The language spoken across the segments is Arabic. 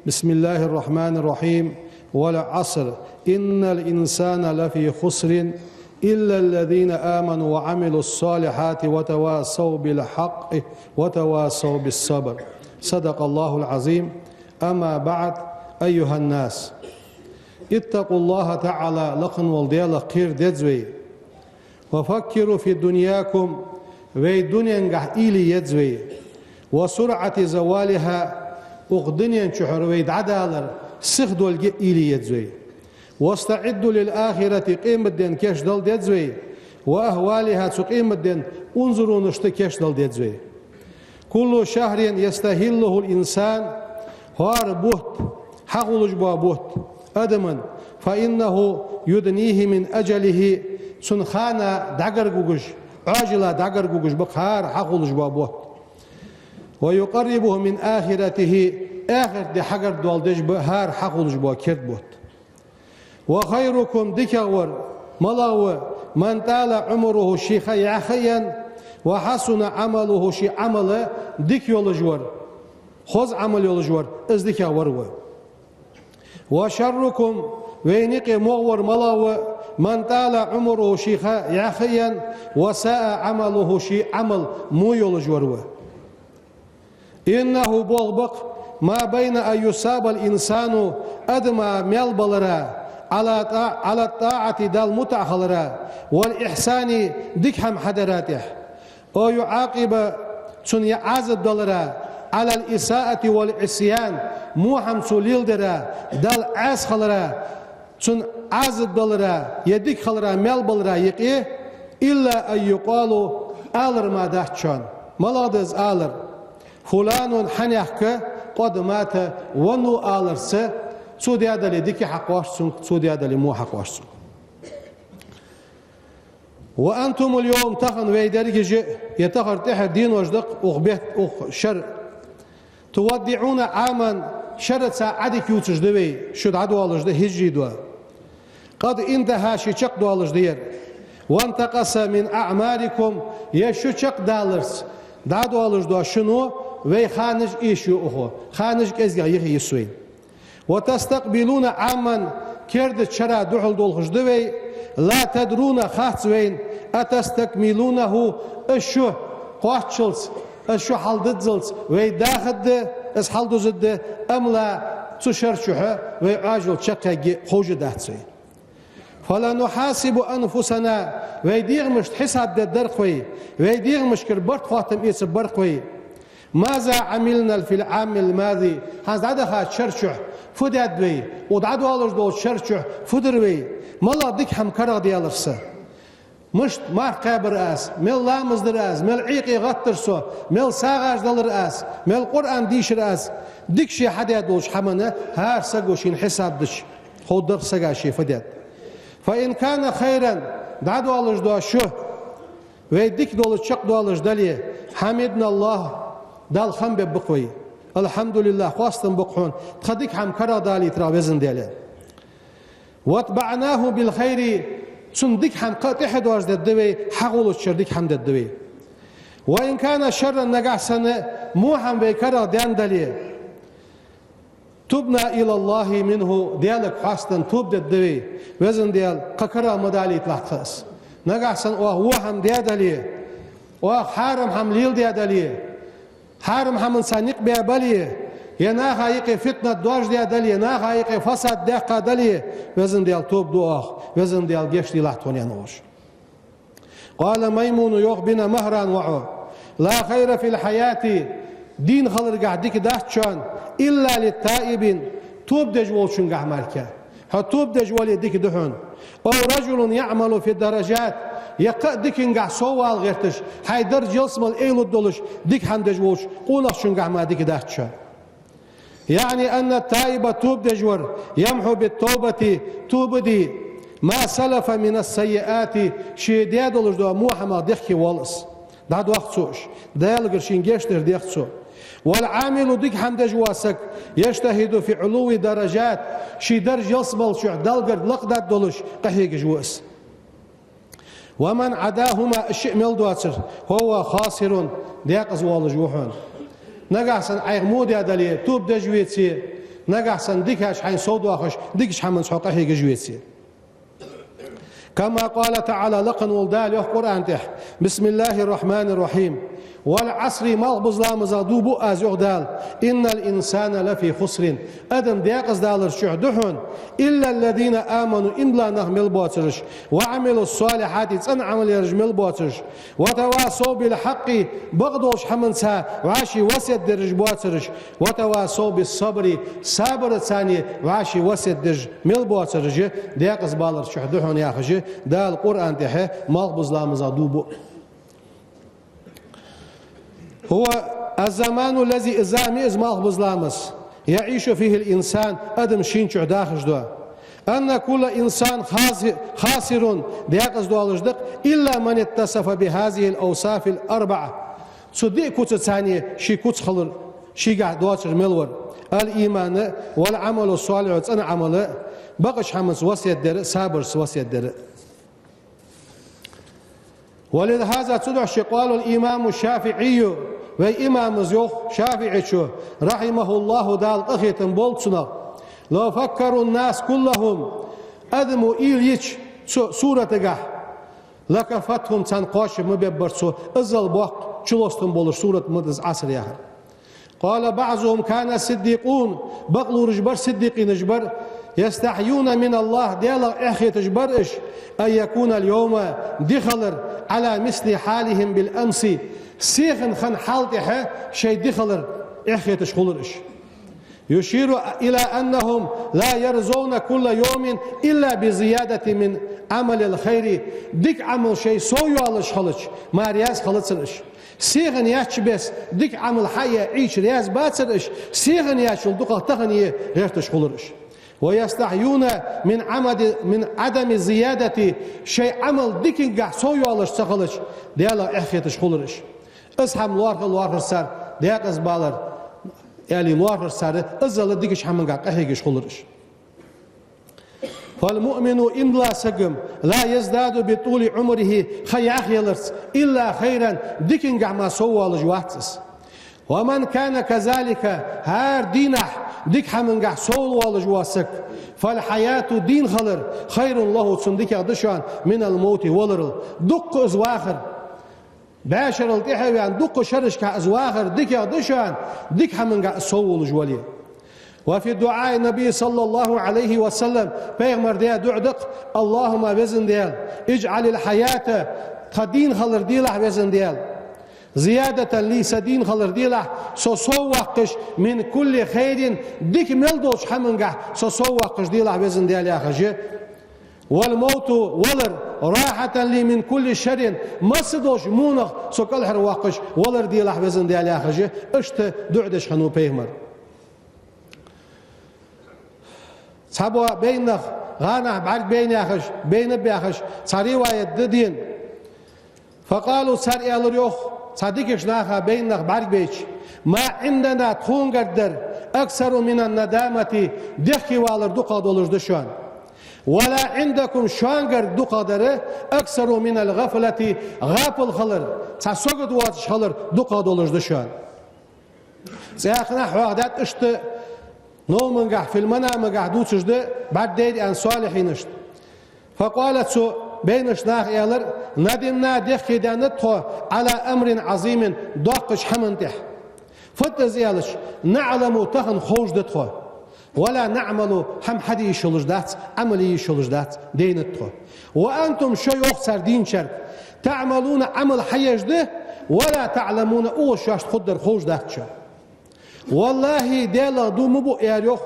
بسم الله الرحمن الرحيم والعصر إن الإنسان لفي خسر إلا الذين آمنوا وعملوا الصالحات وتواصوا بالحق وتواصوا بالصبر. صدق الله العظيم. أما بعد أيها الناس اتقوا الله تعالى لقن والديال خير دزوي وفكروا في دنياكم وي دنيا إلي يدزوي وسرعة زوالها أغدنيا شحر ويد عدالر سخدوا إلي يدزوي واستعدوا للآخرة قيمة الدين كيش دل دزوي وأهوالها تقيمة الدين انظروا نشت كيش دل دزوي. كل شهر يستهله الإنسان هار بوت حقولج بوت أدما فإنه يدنيه من أجله سنخانا دعقر قوش عاجلة دعقر قوش بخار حقولج بوت ويقربه من آخرته آخر دي حقر دوالدج بهار حقولج بوكرد بوت. وخيركم دكور ملاو من طال عمره شيخا يعخيا وحسن عمله شي عمله ديك يولجور خوز عمل يولجور از ديك ورو. وشركم وينق مغور ملاو من طال عمره شيخا يعخيا وساء عمله شي عمل مو يولجور. إنه بولبق ما بين أن يصاب الإنسان أدمى ميلبلرا على الطاعة دال متأخلرا والإحسان دكهم حدراته أو يعاقب سن يعزد دلرا على الإساءة والعصيان موحم سوليل درا دال عاس خلرا سن عزد دلرا يدك خلرا ميلبلرا يقيه إلا أن يقالوا آلر ما دهتشان ملادز آلر فلان حنيحك قد مات ونو آلرس سودي هذا اللي ديكي حق واشسون سودي هذا اللي مو حق واشسون. وأنتم اليوم تخن ويدرك يتخر تحر دين وجدق أخبت شر تودعون عاما شر ساعدك يوتجدوي شد عدو الجده هجري دوا قد انتهى شق دو الجدير وانتقص من أعمالكم يشو شق دالرس دادو الجدوا شنو وي خانج إيشو أخو خانج كزيغ يخي يسوين. وتستقبلون عاما كرد شرا دحل دولخجدوي لا تدرون خاطوين أتستكملونه الشو قواتشلس الشو حلدزلس وي داخد اس حلدزد أم لا تشرشوه وي عاجل شقا خوج داتسوين. فلا نحاسب أنفسنا وي ديغمش حساب الدرقوي وي ديغمش كربرت خاتم إيس برقوي ماذا عملنا في العام الماضي هذا عدها شرشح فداد بي ودعدو على دول شرشح فدروي ملا ديك هم كرا ديالرسه مشت مار قابر اس مل لامز دراس مل عيقي غطرسو مل ساغاج دلر اس مل قران ديشر اس ديك شي حدا دولش حمنه هار سغوشين حساب دش خودر سغاشي فداد. فان كان خيرا دعدو على دول شو ويديك دول شق دولش دلي حمدنا الله دال خم بقوي الحمد لله خواستم بقحون تخديك هم كرا دالي تراوزن دياله واتبعناه بالخير سندك هم قاتح دوز الدوي حقول الشردك هم الدوي. وإن كان شر نجحسن مو هم بكرا ديان دالي تبنا إلى الله منه ديالك خواستن توب الدوي وزن ديال قكرا مدالي تلاحظ نجحسن وهو هم ديادالي وحارم هم ليل ديادالي حارم هم سانيق بيابالي ينا خايق فتنة دوج ديا دلي نا خايق فساد دقة دلي وزن ديال توب دوخ وزن ديال جيش دي لحتوني نوش. قال ميمون يوخ بنا مهرا وعو لا خير في الحياة دين خلر قاعدك دهتشان إلا للتائبين توب دجول شن قعمالك توب دجول يديك دهون أو رجل يعمل في الدرجات يقع ديك قاع سوال غيرتش حيدر جلس مال ايلو دولش ديك حندج وش قولك شنقع ما ديك دهتشا. يعني ان التائب توب دجور يمحو بالتوبة توب دي ما سلف من السيئات شي ديادولش دو موحما ديخي والس داد وقت سوش ديال قرشين جيشتر ديخسو. والعامل ديك حندج واسك يجتهد في علو درجات شي درج يصبل شو دلقر لقدات دولش قحيق جوس. ومن عداهما الشيء ملدواتر هو خاسر ديق أزوال جوحون نقاسن عيغمود يا دليل توب دجويتي نجحسن ديكاش حين صود واخش ديكش حمن سحقه جويتسي كما قال تعالى لقن ولدال القرآن تح بسم الله الرحمن الرحيم والعصر مغبز لامز دوبو از يغدال إن الإنسان لفي خسر أدم ديقز دالر شعدهن إلا الذين آمنوا إن لا نغمل بواترش وعملوا الصالحات تن عمل يرجمل بواترش وتواصوا بالحق بغضوش حمنسا وعاشي وسيد درج بواترش وتواصوا بالصبر صابر ثاني وعاشي وسيد درج مل بواترش ديقز بالر شعدهن يا خجي دال القرآن تح مغبز لامز دوبو هو الزمان الذي إزامي إزماغ بظلامس يعيش فيه الإنسان أدم شينشع داخل دوا أن كل إنسان خاسر دياقز دوالجدق إلا من اتصف بهذه الأوصاف الأربعة صدق كوت ثانية شي كوت خلر شي قاعد دواتر ملور الإيمان والعمل الصالح وتسأنا عمل بقش حمس وسيد در سابر وسيد در ولهذا تدعى قال الإمام الشافعي وإمام زيوخ شافعي شو رحمه الله دال أخيتن بولتسنا لو فكروا الناس كلهم أدموا إيليش سورة قح لكفتهم تنقاش مببرسو إزال بوق چلوستن بولر سورة مدز عصر ياهر قال بعضهم كان صديقون بقلوا رجبر صديقين جبر يستحيون من الله ديالا اخي تجبرش أن يكون اليوم دخلر على مثل حالهم بالأمس سيخن خن حالته شيء دخلر اخي تشخلرش يشير إلى أنهم لا يرزون كل يوم إلا بزيادة من عمل الخير ديك عمل شيء سويو على خلش ما رياز خلصرش سيغن ياتش بس ديك عمل حياة عيش رياز باتسرش سيغن ياتش الدقة تغنية غير تشخلرش ويستحيون من عدم زيادة شيء عمل ديكن قح سويو على خلش ديالا اخي تشخلرش اسحم لوارخ سار دياقز بالر يعني لوارخ سار ازل ديكش حمن قح اخي خلرش فالمؤمن إن لا سقم لا يزداد بطول عمره خياخيلرس إلا خيرا ديكن قح ما سوى لجواتس ومن كان كذلك هار دينح ديك حمن قح سوى لجواسك فالحياة دين خلر خير الله تصندك دشان من الموت ولرل دق ازواخر باشر التحوي عن دق شرش كازواخر ديك دشان ديك حمن قح سوى لجواليه وفي دعاء النبي صلى الله عليه وسلم بيغمر ديا دعدق اللهم بزن ديال اجعل الحياة قدين خلر ديلح بزن ديال زيادة لي سدين خلر ديلح سووقش من كل خير ديك ملدوش حمنقح سووقش ديلح بزن ديال يا خجي والموت ولر راحة لي من كل شر مصدوش مونغ سوكال حرواقش ولر ديلح بزن ديال يا خجي اشت دعدش خنو بيغمر صابوا بينخ غانا بعد بين ياخش بين بياخش صاري وايد دين فقالوا صار يالريوخ صديقش ناخا بينخ بعد بيش ما عندنا تخون قدر أكثر من الندامة دخي والر دقا دولش دشان ولا عندكم شانقر دقا دره أكثر من الغفلة غافل خلر ساسوقت واتش خلر دقا دولش دشان سياخنا حوادات اشت نوم قاع في المنام قاع دوتش ده بعد ديد أن صالحينش فقالت سو بينش ناخ يالر ندمنا دخي دانتخو على أمر عظيم داقش حمنتح فتز يالش نعلم تخن خوش دتخو ولا نعمل هم حدي يشلش دات عملي يشلش دات دينتخو وأنتم شيء أخسر دين شرك تعملون عمل حيش ده ولا تعلمون أوشاش خدر خوش دات شو والله ديلا دو مبو ياريوخ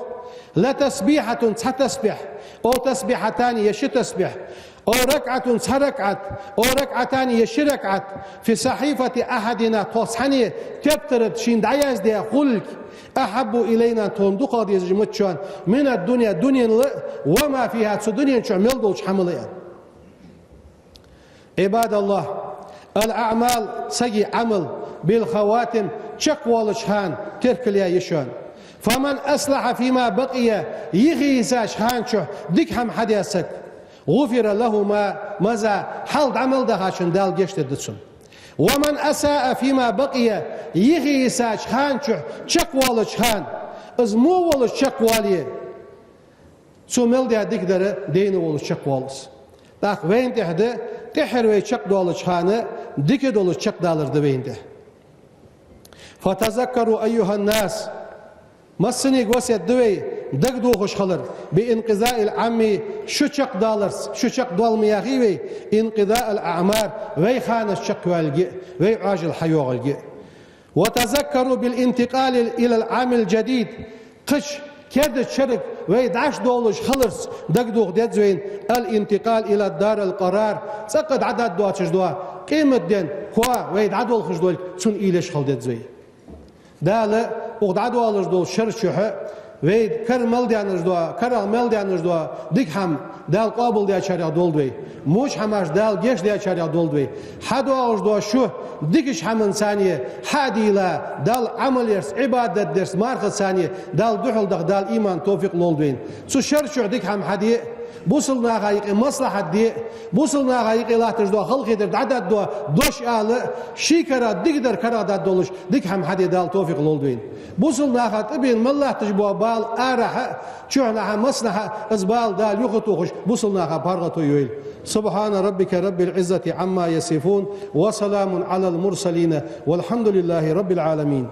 لا تسبيحة تسبح أو تسبيحتان يشي تسبح أو ركعة سركعت أو ركعتان يشي ركعت في صحيفة أحدنا توصحني تبترد شين دعياز دي خلق أحب إلينا تندقى دي زجمتشان من الدنيا دنيا وما فيها تسو دنيا شعمل دوش حمليا عباد الله الأعمال سجي عمل بالخواتم شقوالشهان تركليا يشان فمن أصلح فيما بقي يغيساش هانشو ديك هم حديثك غفر له ما ماذا حال عمل ده عشان دال جشت دتسون ومن أساء فيما بقي يغيساش هانشو شقوالشهان از مو ولش شق واليه سو مل دي ديكدر دين ولش شق والس داك وين تحده تحر وي شق دولش خانه ديك دولش شق دالر دوينده فتذكروا ايها الناس مسني وسيت دوي دق دوخش خلر بانقضاء العمي شو شق دالرس شو شق دول مياغي انقضاء الاعمار وي خان الشق والجي وي عاجل حيوغ وتذكروا بالانتقال الى العام الجديد قش كاد شرق ويد 10 دولش خلص دق دوغ دزوين الانتقال الى دار القرار سقد عدد دواتش دوا قيمه دين خوا ويد عدول خش دول سن ايلش خل دزوي دال وقعد والش دول شرشحه ويد كرمل ديانش دوا كرمل ديانش دوا ديك هم دال قابل ديا شريع دولدوي موش هماش دال جيش ديا شريع دولدوي حد والش دوا شو ديكش هم ثانيه حديلا دال عمل يرس عباده درس مارخ ثانيه دال دحل دال ايمان توفيق لولدوين سو شرشح ديك هم حدي بوصلنا غايق مصلحة دي بوصلنا غايق لا تجدوا خلق يدر عدد دوا دوش آل شيكرا ديقدر كرا داد دولش ديك هم حدي دال توفيق لولدوين بوصلنا خات ابين مالله تجبوا بال آرح شوحنا مصلحة ازبال دال يخطوخش بوصلنا خا بارغتو يويل سبحان ربك رب العزة عما يصفون وسلام على المرسلين والحمد لله رب العالمين.